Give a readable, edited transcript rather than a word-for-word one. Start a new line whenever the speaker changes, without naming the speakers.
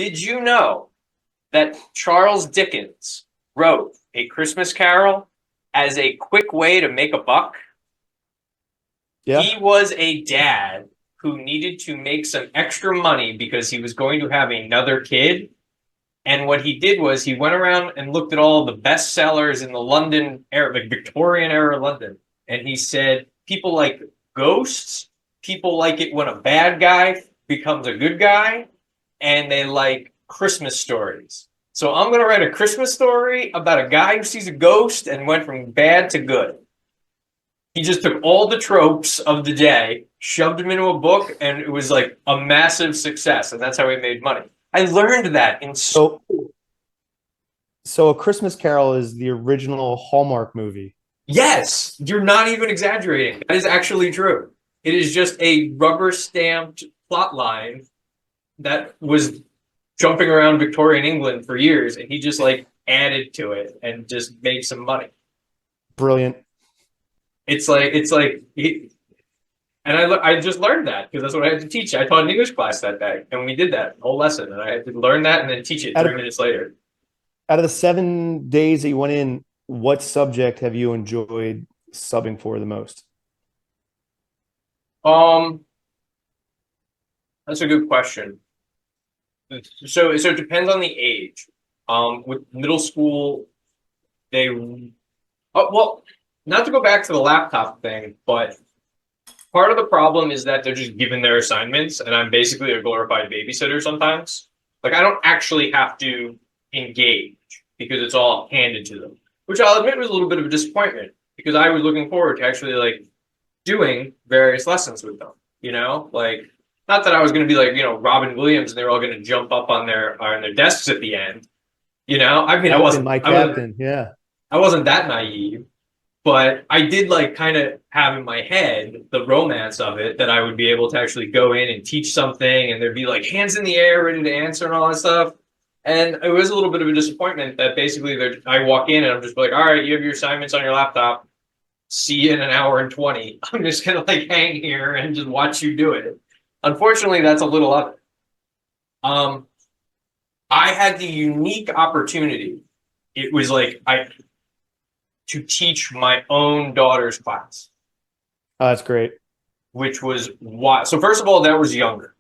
Did you know that Charles Dickens wrote A Christmas Carol as a quick way to make a buck?
Yeah.
He was a dad who needed to make some extra money because he was going to have another kid. And what he did was he went around and looked at all the best sellers in the London era, like Victorian era London. And he said, people like ghosts, people like it when a bad guy becomes a good guy, and they like Christmas stories. So I'm going to write a Christmas story about a guy who sees a ghost and went from bad to good. He just took all the tropes of the day, shoved them into a book, and it was like a massive success. And that's how he made money. I learned that in
So, so A Christmas Carol is the original Hallmark movie.
Yes, you're not even exaggerating. That is actually true. It is just a rubber stamped plot line that was jumping around Victorian England for years, and he just like added to it and just made some money.
Brilliant.
And I just learned that because that's what I had to teach. I taught an English class that day, and we did that whole lesson, and I had to learn that and then teach it
Out
three
of
minutes later.
out of the 7 days that you went in, what subject have you enjoyed subbing for the most?
Um, that's a good question. So it depends on the age. With middle school, they well, not to go back to the laptop thing, but part of the problem is that they're just given their assignments, and I'm basically a glorified babysitter sometimes. Like I don't actually have to engage because it's all handed to them, which I'll admit was a little bit of a disappointment because I was looking forward to actually like doing various lessons with them. Like not that I was going to be like Robin Williams and they're all going to jump up on their desks at the end. I mean,
Captain, my captain. Yeah.
I wasn't that naive, but I did like kind of have in my head the romance of it that I would be able to actually go in and teach something and there'd be like hands in the air ready to answer and all that stuff. And it was a little bit of a disappointment that basically I walk in and I'm just like, all right, you have your assignments on your laptop. See you in an hour and 20. I'm just gonna like hang here and just watch you do it. Unfortunately, that's a little of it. Um, I had the unique opportunity. It was like I to teach my own daughter's class,
Oh, that's great.
which was why. So first of all, that was younger.